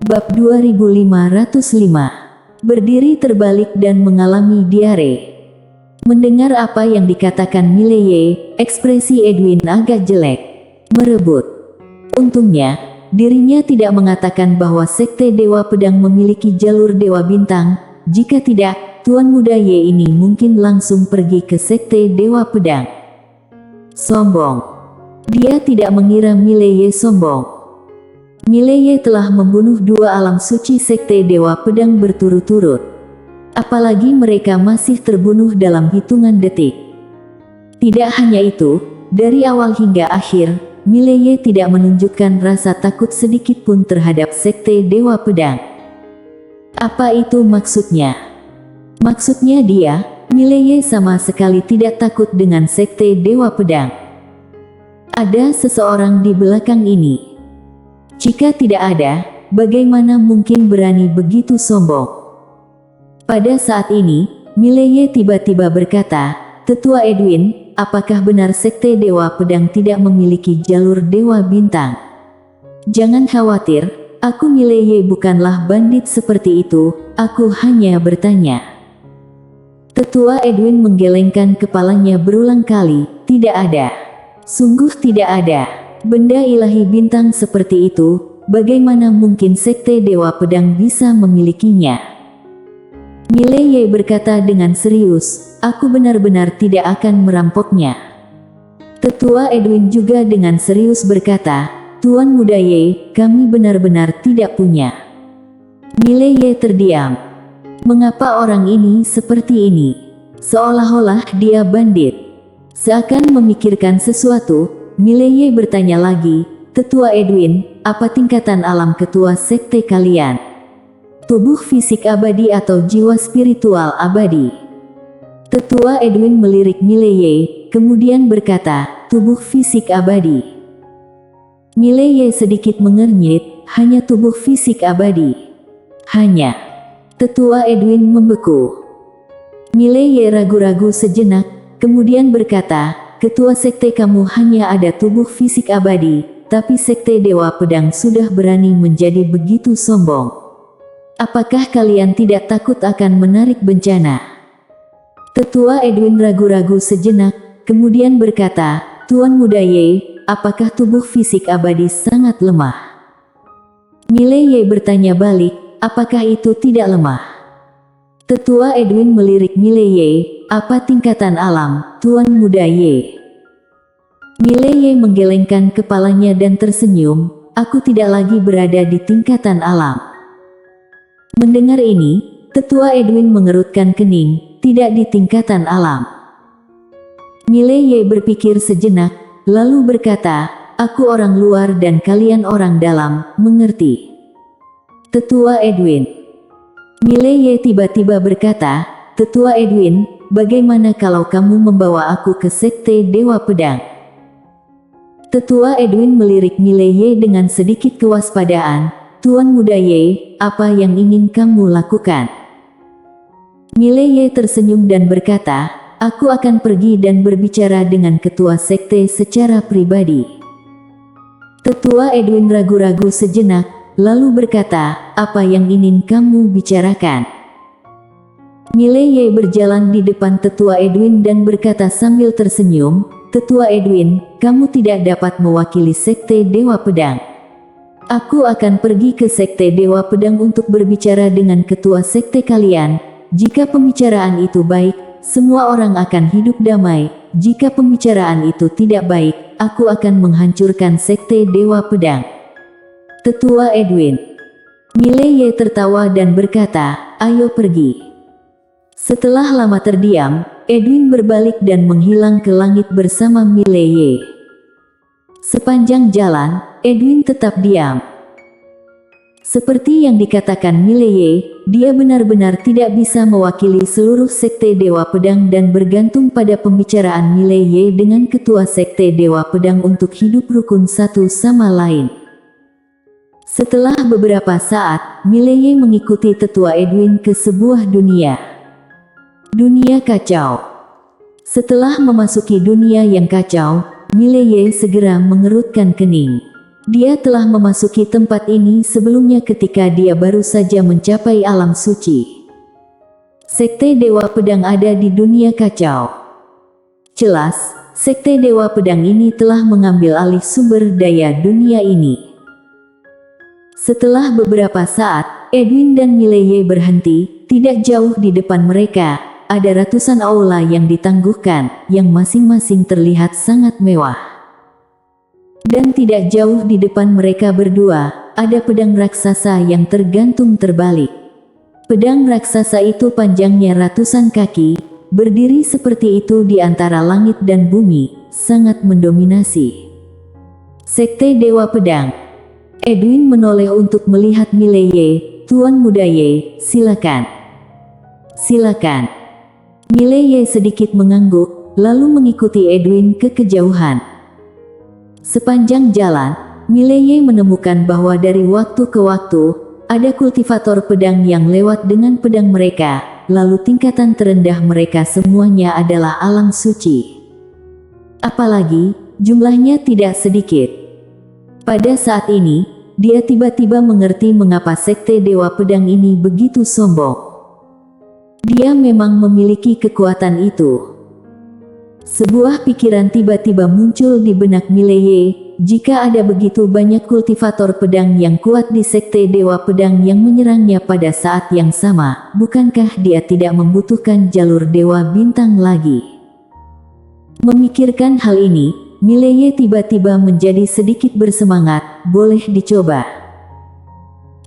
Bab 2505. Berdiri terbalik dan mengalami diare. Mendengar apa yang dikatakan Mileye, ekspresi Edwin agak jelek. Merebut. Untungnya, dirinya tidak mengatakan bahwa Sekte Dewa Pedang memiliki jalur Dewa Bintang. Jika tidak, Tuan Muda Ye ini mungkin langsung pergi ke Sekte Dewa Pedang. Sombong. Dia tidak mengira Mileye sombong. Mileye telah membunuh dua alam suci Sekte Dewa Pedang berturut-turut. Apalagi mereka masih terbunuh dalam hitungan detik. Tidak hanya itu, dari awal hingga akhir, Mileye tidak menunjukkan rasa takut sedikit pun terhadap Sekte Dewa Pedang. Apa itu maksudnya? Maksudnya Mileye sama sekali tidak takut dengan Sekte Dewa Pedang. Ada seseorang di belakang ini. Jika tidak ada, bagaimana mungkin berani begitu sombong? Pada saat ini, Mileye tiba-tiba berkata, "Tetua Edwin, apakah benar Sekte Dewa Pedang tidak memiliki jalur Dewa Bintang?" "Jangan khawatir, aku Mileye bukanlah bandit seperti itu, aku hanya bertanya." Tetua Edwin menggelengkan kepalanya berulang kali, "Tidak ada. Sungguh tidak ada. Benda ilahi bintang seperti itu, bagaimana mungkin Sekte Dewa Pedang bisa memilikinya?" Mileye berkata dengan serius, "Aku benar-benar tidak akan merampoknya." Tetua Edwin juga dengan serius berkata, "Tuan Muda Ye, kami benar-benar tidak punya." Mileye terdiam. Mengapa orang ini seperti ini? Seolah-olah dia bandit. Seakan memikirkan sesuatu, Mileye bertanya lagi, "Tetua Edwin, apa tingkatan alam ketua sekte kalian? Tubuh fisik abadi atau jiwa spiritual abadi?" Tetua Edwin melirik Mileye, kemudian berkata, "Tubuh fisik abadi." Mileye sedikit mengernyit, "Hanya tubuh fisik abadi?" "Hanya." Tetua Edwin membeku. Mileye ragu-ragu sejenak, kemudian berkata, "Ketua sekte kamu hanya ada tubuh fisik abadi, tapi Sekte Dewa Pedang sudah berani menjadi begitu sombong. Apakah kalian tidak takut akan menarik bencana?" Tetua Edwin ragu-ragu sejenak, kemudian berkata, "Tuan Muda Ye, apakah tubuh fisik abadi sangat lemah?" Mileye bertanya balik, "Apakah itu tidak lemah?" Tetua Edwin melirik Mileye, "Apa tingkatan alam, Tuan Muda Ye?" Mileye menggelengkan kepalanya dan tersenyum, "Aku tidak lagi berada di tingkatan alam." Mendengar ini, Tetua Edwin mengerutkan kening, "Tidak di tingkatan alam." Mileye berpikir sejenak, lalu berkata, "Aku orang luar dan kalian orang dalam, mengerti?" Tetua Edwin. Mileye tiba-tiba berkata, "Tetua Edwin, bagaimana kalau kamu membawa aku ke Sekte Dewa Pedang?" Tetua Edwin melirik Mileye dengan sedikit kewaspadaan, "Tuan Muda Ye, apa yang ingin kamu lakukan?" Mileye tersenyum dan berkata, "Aku akan pergi dan berbicara dengan ketua sekte secara pribadi." Tetua Edwin ragu-ragu sejenak, lalu berkata, "Apa yang ingin kamu bicarakan?" Mileye berjalan di depan Tetua Edwin dan berkata sambil tersenyum, "Tetua Edwin, kamu tidak dapat mewakili Sekte Dewa Pedang. Aku akan pergi ke Sekte Dewa Pedang untuk berbicara dengan ketua sekte kalian. Jika pembicaraan itu baik, semua orang akan hidup damai. Jika pembicaraan itu tidak baik, aku akan menghancurkan Sekte Dewa Pedang." Tetua Edwin. Mileye tertawa dan berkata, "Ayo pergi." Setelah lama terdiam, Edwin berbalik dan menghilang ke langit bersama Mileye. Sepanjang jalan, Edwin tetap diam. Seperti yang dikatakan Mileye, dia benar-benar tidak bisa mewakili seluruh Sekte Dewa Pedang dan bergantung pada pembicaraan Mileye dengan ketua Sekte Dewa Pedang untuk hidup rukun satu sama lain. Setelah beberapa saat, Mileye mengikuti Tetua Edwin ke sebuah dunia. Dunia kacau. Setelah memasuki dunia yang kacau, Mileye segera mengerutkan kening. Dia telah memasuki tempat ini sebelumnya ketika dia baru saja mencapai alam suci. Sekte Dewa Pedang ada di dunia kacau. Jelas, Sekte Dewa Pedang ini telah mengambil alih sumber daya dunia ini. Setelah beberapa saat, Edwin dan Mileye berhenti. Tidak jauh di depan mereka, ada ratusan aula yang ditangguhkan, yang masing-masing terlihat sangat mewah. Dan tidak jauh di depan mereka berdua, ada pedang raksasa yang tergantung terbalik. Pedang raksasa itu panjangnya ratusan kaki, berdiri seperti itu di antara langit dan bumi, sangat mendominasi. Sekte Dewa Pedang. Edwin menoleh untuk melihat Mileye. Tuan Muda Ye, silakan. Silakan. Mileye sedikit mengangguk, lalu mengikuti Edwin ke kejauhan. Sepanjang jalan, Mileye menemukan bahwa dari waktu ke waktu, ada kultivator pedang yang lewat dengan pedang mereka, lalu tingkatan terendah mereka semuanya adalah alam suci. Apalagi, jumlahnya tidak sedikit. Pada saat ini, dia tiba-tiba mengerti mengapa Sekte Dewa Pedang ini begitu sombong. Dia memang memiliki kekuatan itu. Sebuah pikiran tiba-tiba muncul di benak Mileye, jika ada begitu banyak kultivator pedang yang kuat di Sekte Dewa Pedang yang menyerangnya pada saat yang sama, bukankah dia tidak membutuhkan jalur Dewa Bintang lagi? Memikirkan hal ini, Mileye tiba-tiba menjadi sedikit bersemangat, boleh dicoba.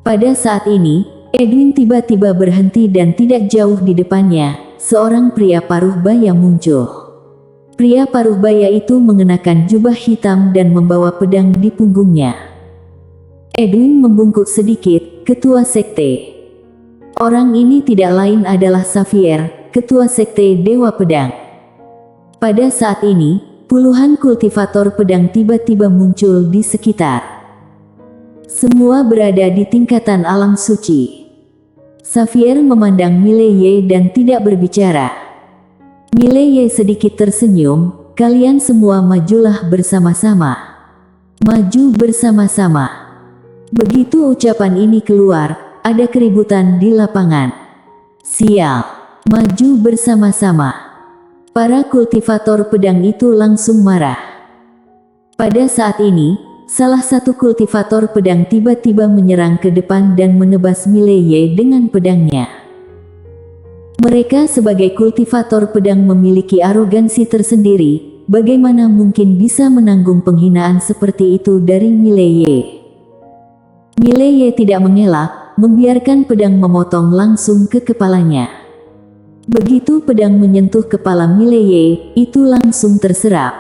Pada saat ini, Edwin tiba-tiba berhenti dan tidak jauh di depannya, seorang pria paruh baya muncul. Pria paruh baya itu mengenakan jubah hitam dan membawa pedang di punggungnya. Edwin membungkuk sedikit, ketua sekte. Orang ini tidak lain adalah Xavier, ketua sekte Dewa Pedang. Pada saat ini, puluhan kultivator pedang tiba-tiba muncul di sekitar. Semua berada di tingkatan alam suci. Xavier memandang Mileye dan tidak berbicara. Mileye sedikit tersenyum, kalian semua majulah bersama-sama. Maju bersama-sama. Begitu ucapan ini keluar, ada keributan di lapangan. Sial, maju bersama-sama. Para kultivator pedang itu langsung marah. Pada saat ini, salah satu kultivator pedang tiba-tiba menyerang ke depan dan menebas Mileye dengan pedangnya. Mereka sebagai kultivator pedang memiliki arogansi tersendiri, bagaimana mungkin bisa menanggung penghinaan seperti itu dari Mileye? Mileye tidak mengelak, membiarkan pedang memotong langsung ke kepalanya. Begitu pedang menyentuh kepala Mileye, itu langsung terserap.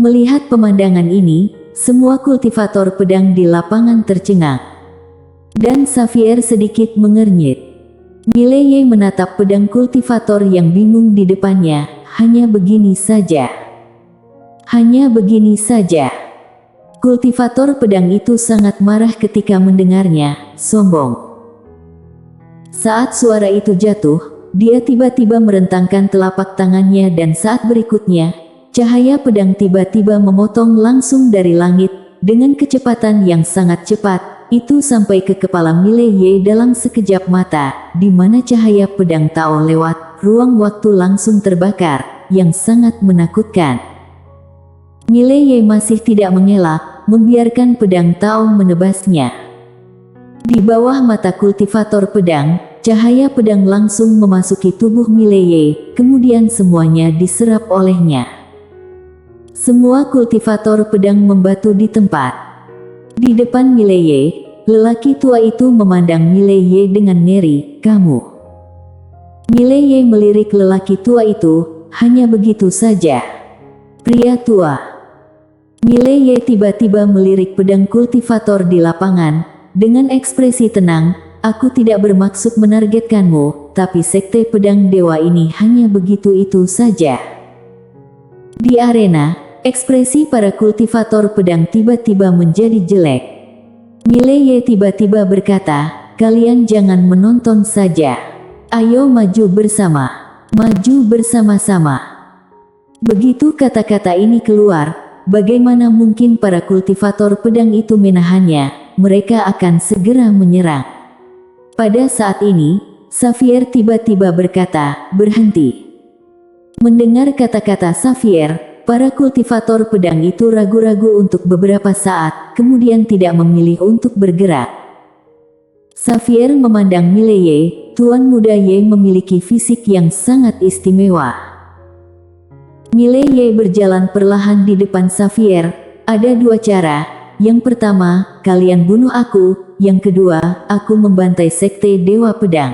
Melihat pemandangan ini, semua kultivator pedang di lapangan tercengang. Dan Xavier sedikit mengernyit. Mileye menatap pedang kultivator yang bingung di depannya, hanya begini saja. Hanya begini saja. Kultivator pedang itu sangat marah ketika mendengarnya, sombong. Saat suara itu jatuh, dia tiba-tiba merentangkan telapak tangannya dan saat berikutnya, cahaya pedang tiba-tiba memotong langsung dari langit, dengan kecepatan yang sangat cepat. Itu sampai ke kepala Mileye dalam sekejap mata, di mana cahaya pedang Tao lewat, ruang waktu langsung terbakar, yang sangat menakutkan. Mileye masih tidak mengelak, membiarkan pedang Tao menebasnya. Di bawah mata kultivator pedang, cahaya pedang langsung memasuki tubuh Mileye, kemudian semuanya diserap olehnya. Semua kultivator pedang membatu di tempat. Di depan Mileye, lelaki tua itu memandang Mileye dengan ngeri, kamu. Mileye melirik lelaki tua itu, hanya begitu saja. Pria tua. Mileye tiba-tiba melirik pedang kultivator di lapangan, dengan ekspresi tenang, aku tidak bermaksud menargetkanmu, tapi sekte pedang dewa ini hanya begitu itu saja. Di arena, ekspresi para kultivator pedang tiba-tiba menjadi jelek. Mileye tiba-tiba berkata, kalian jangan menonton saja. Ayo maju bersama. Maju bersama-sama. Begitu kata-kata ini keluar, bagaimana mungkin para kultivator pedang itu menahannya? Mereka akan segera menyerang. Pada saat ini, Xavier tiba-tiba berkata, "Berhenti." Mendengar kata-kata Xavier, para kultivator pedang itu ragu-ragu untuk beberapa saat, kemudian tidak memilih untuk bergerak. Xavier memandang Mileye. Tuan muda Ye memiliki fisik yang sangat istimewa. Mileye berjalan perlahan di depan Xavier. Ada dua cara. Yang pertama, kalian bunuh aku. Yang kedua, aku membantai sekte Dewa Pedang.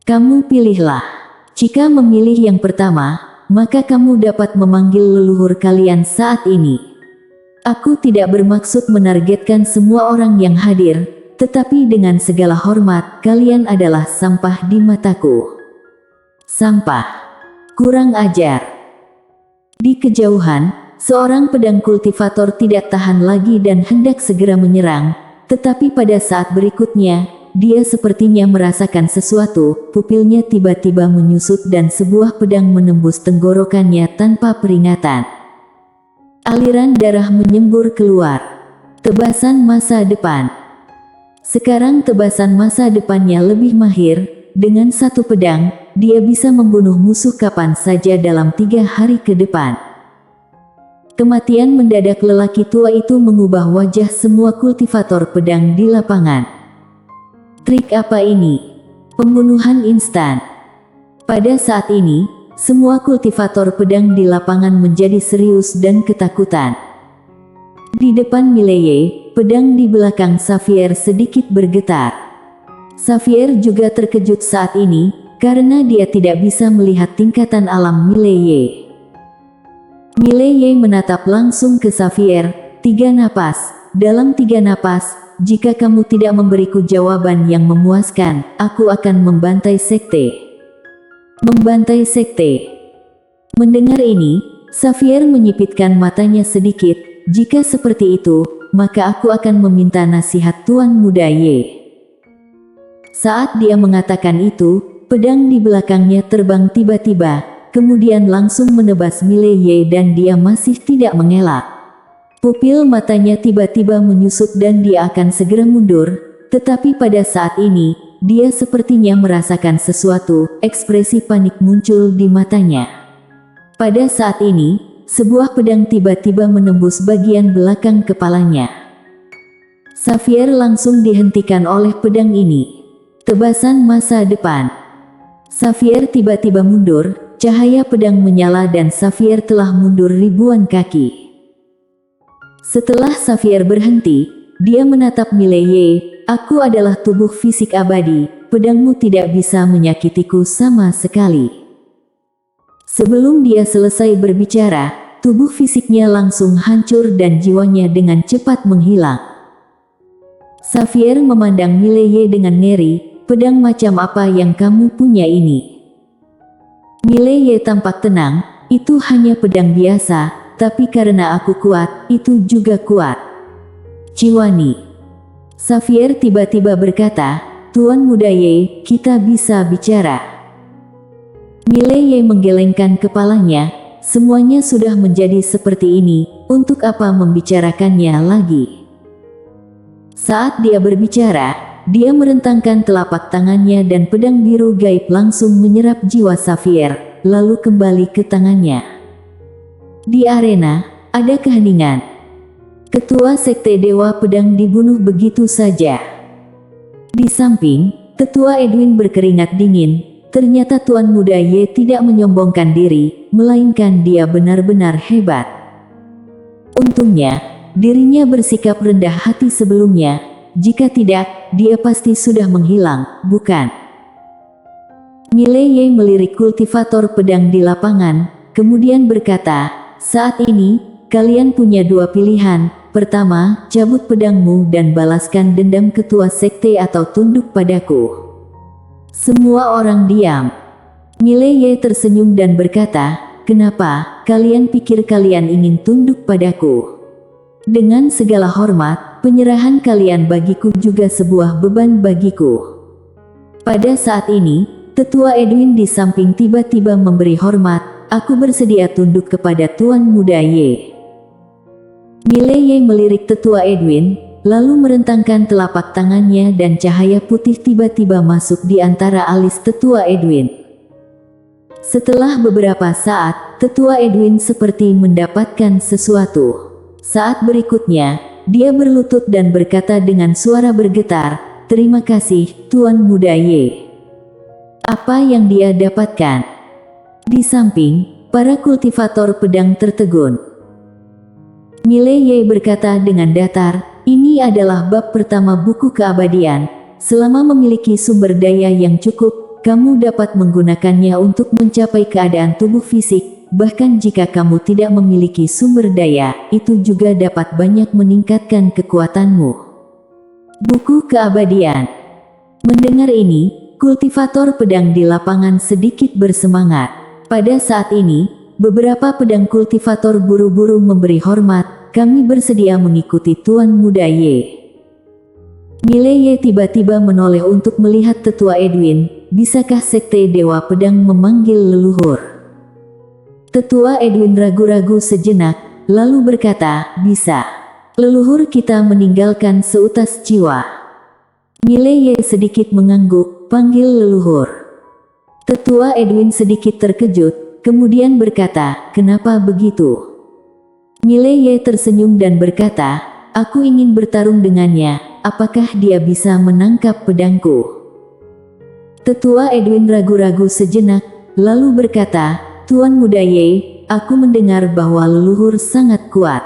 Kamu pilihlah. Jika memilih yang pertama, maka kamu dapat memanggil leluhur kalian saat ini. Aku tidak bermaksud menargetkan semua orang yang hadir. Tetapi dengan segala hormat, kalian adalah sampah di mataku. Sampah. Kurang ajar. Di kejauhan, seorang pedang kultivator tidak tahan lagi dan hendak segera menyerang. Tetapi pada saat berikutnya, dia sepertinya merasakan sesuatu, pupilnya tiba-tiba menyusut dan sebuah pedang menembus tenggorokannya tanpa peringatan. Aliran darah menyembur keluar. Tebasan masa depan. Sekarang tebasan masa depannya lebih mahir. Dengan satu pedang, dia bisa membunuh musuh kapan saja dalam 3 hari ke depan. Kematian mendadak lelaki tua itu mengubah wajah semua kultivator pedang di lapangan. Trik apa ini? Pembunuhan instan. Pada saat ini, semua kultivator pedang di lapangan menjadi serius dan ketakutan. Di depan Mileye, pedang di belakang Xavier sedikit bergetar. Xavier juga terkejut saat ini, karena dia tidak bisa melihat tingkatan alam Mileye. Mileye menatap langsung ke Xavier. 3 napas. Dalam 3 napas, jika kamu tidak memberiku jawaban yang memuaskan, aku akan membantai sekte. Membantai sekte. Mendengar ini, Xavier menyipitkan matanya sedikit. Jika seperti itu, maka aku akan meminta nasihat Tuan Muda Ye. Saat dia mengatakan itu, pedang di belakangnya terbang tiba-tiba, kemudian langsung menebas Mileye dan dia masih tidak mengelak. Pupil matanya tiba-tiba menyusut dan dia akan segera mundur, tetapi pada saat ini, dia sepertinya merasakan sesuatu, ekspresi panik muncul di matanya. Pada saat ini, sebuah pedang tiba-tiba menembus bagian belakang kepalanya. Xavier langsung dihentikan oleh pedang ini. Tebasan masa depan. Xavier tiba-tiba mundur, cahaya pedang menyala dan Xavier telah mundur ribuan kaki. Setelah Xavier berhenti, dia menatap Mileye. Aku adalah tubuh fisik abadi, pedangmu tidak bisa menyakitiku sama sekali. Sebelum dia selesai berbicara, tubuh fisiknya langsung hancur dan jiwanya dengan cepat menghilang. Xavier memandang Mileye dengan ngeri. Pedang macam apa yang kamu punya ini? Mileye tampak tenang. Itu hanya pedang biasa, tapi karena aku kuat, itu juga kuat. Ciwani. Xavier tiba-tiba berkata, Tuan Muda Ye, kita bisa bicara. Mileye menggelengkan kepalanya. Semuanya sudah menjadi seperti ini, untuk apa membicarakannya lagi? Saat dia berbicara, dia merentangkan telapak tangannya dan pedang biru gaib langsung menyerap jiwa Xavier, lalu kembali ke tangannya. Di arena, ada keheningan. Ketua Sekte Dewa Pedang dibunuh begitu saja. Di samping, Ketua Edwin berkeringat dingin. Ternyata Tuan Muda Ye tidak menyombongkan diri, melainkan dia benar-benar hebat. Untungnya, dirinya bersikap rendah hati sebelumnya. Jika tidak, dia pasti sudah menghilang, bukan? Mileye melirik kultivator pedang di lapangan, kemudian berkata, saat ini, kalian punya 2 pilihan. Pertama, cabut pedangmu dan balaskan dendam ketua sekte atau tunduk padaku. Semua orang diam. Mileye tersenyum dan berkata, kenapa, kalian pikir kalian ingin tunduk padaku? Dengan segala hormat, penyerahan kalian bagiku juga sebuah beban bagiku. Pada saat ini, Tetua Edwin di samping tiba-tiba memberi hormat, aku bersedia tunduk kepada Tuan Muda Ye. Mileye melirik tetua Edwin, lalu merentangkan telapak tangannya dan cahaya putih tiba-tiba masuk di antara alis tetua Edwin. Setelah beberapa saat, tetua Edwin seperti mendapatkan sesuatu. Saat berikutnya, dia berlutut dan berkata dengan suara bergetar, "Terima kasih, Tuan Muda Ye." Apa yang dia dapatkan? Di samping, para kultivator pedang tertegun. Mileye berkata dengan datar, "Ini adalah bab pertama buku keabadian. Selama memiliki sumber daya yang cukup, kamu dapat menggunakannya untuk mencapai keadaan tubuh fisik. Bahkan jika kamu tidak memiliki sumber daya, itu juga dapat banyak meningkatkan kekuatanmu." Buku keabadian. Mendengar ini, kultivator pedang di lapangan sedikit bersemangat. Pada saat ini, beberapa pedang kultivator buru-buru memberi hormat, "Kami bersedia mengikuti Tuan Muda Ye." Mileye tiba-tiba menoleh untuk melihat tetua Edwin. "Bisakah Sekte Dewa Pedang memanggil leluhur?" Tetua Edwin ragu-ragu sejenak, lalu berkata, "Bisa. Leluhur kita meninggalkan seutas jiwa." Mileye sedikit mengangguk, "Panggil leluhur." Tetua Edwin sedikit terkejut, kemudian berkata, "Kenapa begitu?" Mileye tersenyum dan berkata, "Aku ingin bertarung dengannya. Apakah dia bisa menangkap pedangku?" Tetua Edwin ragu-ragu sejenak, lalu berkata, "Tuan Muda Ye, aku mendengar bahwa leluhur sangat kuat."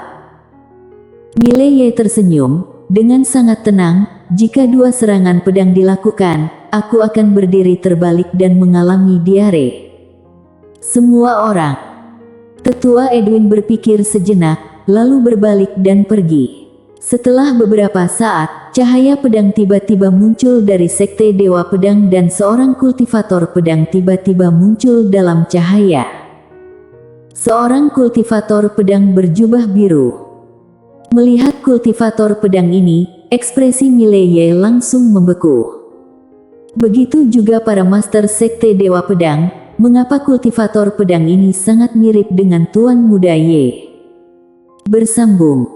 Mileye tersenyum, dengan sangat tenang, "Jika dua serangan pedang dilakukan, aku akan berdiri terbalik dan mengalami diare." Semua orang. Tetua Edwin berpikir sejenak, lalu berbalik dan pergi. Setelah beberapa saat, cahaya pedang tiba-tiba muncul dari Sekte Dewa Pedang dan seorang kultivator pedang tiba-tiba muncul dalam cahaya. Seorang kultivator pedang berjubah biru. Melihat kultivator pedang ini, ekspresi Mileye langsung membeku. Begitu juga para master Sekte Dewa Pedang. Mengapa kultivator pedang ini sangat mirip dengan Tuan Muda Ye? Bersambung.